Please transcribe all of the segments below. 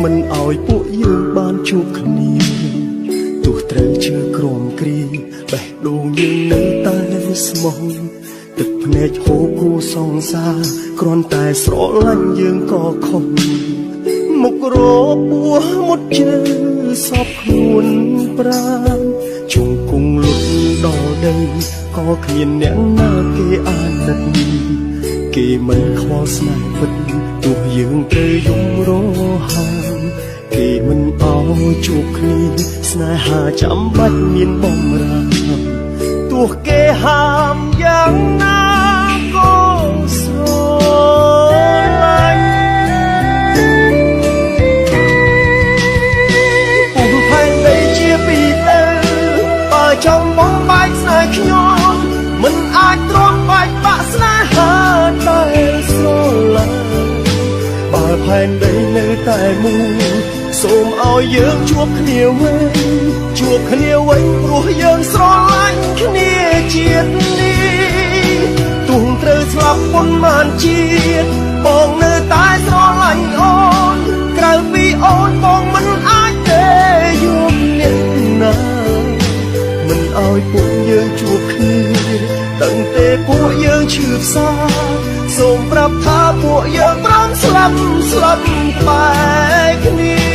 មិនឲ្យពួកយើងបានជួបគ្នាទោះត្រូវឈឺក្រំគ្រីបេះដូងយើងនៅតែស្មោះទឹកភ្នែកហូរគូសង្សារគ្រាន់តែស្រឡាញ់យើងក៏ខុសមុខរពោះមុតជើសពខ្លួនប្រាណជុំគង់លុតដល់ដីក៏គ្មានអ្នកណាគេអាណិតគេមិនខ្វល់ស្នេហ៍ពិតទោះយើងត្រូវយំរហាមគេមិនអោជួបគ្នាស្នេហាចាំបាច់មានបំរាមទោះគេហាមយ៉ាងណាក៏ស្រឡាញ់ពុំផែនដីជាពីទៅបើចង់បំបែកស្នេហ៍ខ្ញុំមិនអាចទ្រាំបែកបាក់ស្នេហាតែស្រឡាញ់បើផែនដីនៅតែមូលសូមឲ្យយើងជួបគ្នាវិញជួបគ្នាវិញព្រោះយើងស្រឡាញ់គ្នាជាតិនេះទោះត្រូវស្លាប់ប៉ុន្មានជាតិបងនៅតែស្រឡាញ់អូនក្រៅពីអូនបងមិនអាចទេយល់អ្នកណាមិនឲ្យពួកយើងជួបគ្នាตั้งแต่ពួកយើងឈឺផ្សាសូមប្រាប់ថាពួកយើងព្រមស្លាប់បែកគ្នា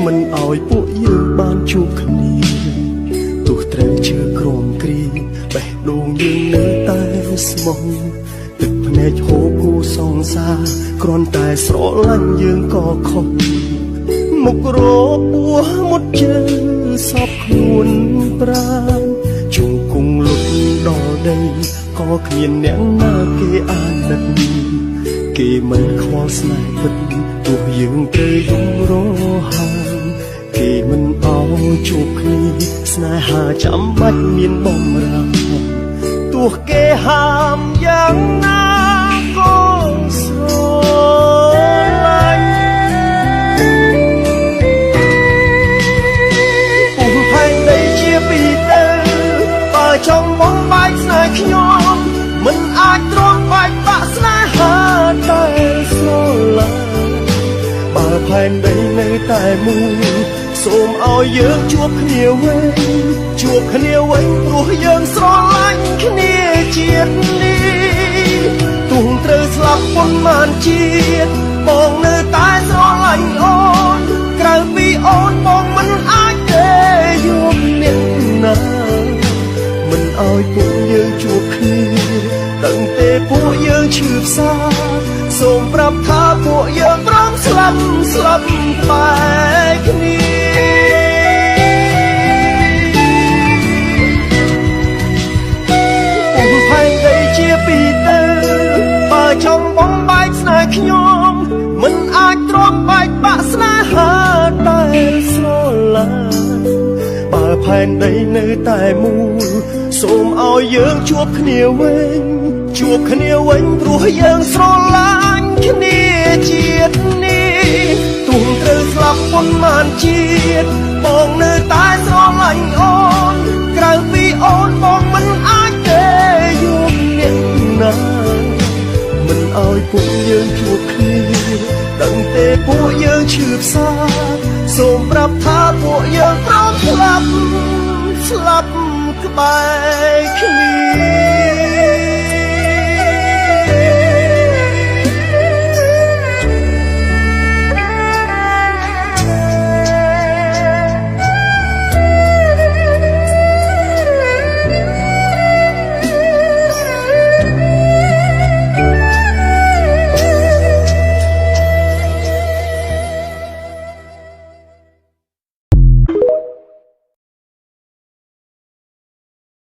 មិនឲ្យពួកយើងបានជួបគ្នាទោះត្រូវឈឺក្រំគ្រីបេះដូងយើងនៅតែស្មោះទឹកភ្នែកហូរគូសង្សារគ្រាន់តែស្រឡាញ់យើងក៏ខុសមុខរពោះមុតជើសពខ្លួនប្រាណជុំគង់លុតដល់ដីក៏គ្មានអ្នកណាគេអាណិតគេមិនខ្វល់ស្នេហ៍ពិតទោះយើងត្រូវយំរហាមគេមិនអោជួបគ្នាស្នេហាចាំបាច់មានបំរាមទោះគេហាមយ៉ាងណាក៏ស្រឡាញ់ពុំផែនដីជាពីទៅបើចង់បំបែកស្នេហ៍ខ្ញុំមិនអាចទ្រាំបែកបាក់ស្នេហាតែស្រឡាញ់បើផែនដីនៅតែមូលសូមឲ្យយើងជួបគ្នាវិញជួបគ្នាវិញព្រោះយើងស្រឡាញ់គ្នាជាតិនេះទោះត្រូវស្លាប់ប៉ុន្មានជាតិបងនៅតែស្រឡាញ់អូនក្រៅពីអូនបងមិនអាចទេយល់អ្នកណាមិនឲ្យពួកយើងជួបគ្នាตั้งแต่ពួកយើងឈឺផ្សាសូមប្រាប់ថាពួកយើងព្រមស្លាប់បែកគ្នាពុំផែនដីជាពីទៅបើចង់បំបែកស្នេហ៍ខ្ញុំមិនអាចទ្រាំបែកបាក់ស្នេហាតែស្រឡាញ់បើផែនដីនៅតែមូលសូមឲ្យយើងជួបគ្នាវិញជួបគ្នាវិញព្រោះយើងស្រឡាញ់គ្នាជាតិនេះទោះត្រូវស្លាប់ប៉ុន្មានជាតិបងនៅតែស្រឡាញ់អូនក្រៅពីអូនបងមិនអាចទេយល់អ្នកណាមិនឲ្យពួកយើងជួបគ្នាตั้งតែពួកយើងឈឺផ្សាសូមប្រាប់ថាពួកយើងព្រមស្លាប់ក្បែរគ្នា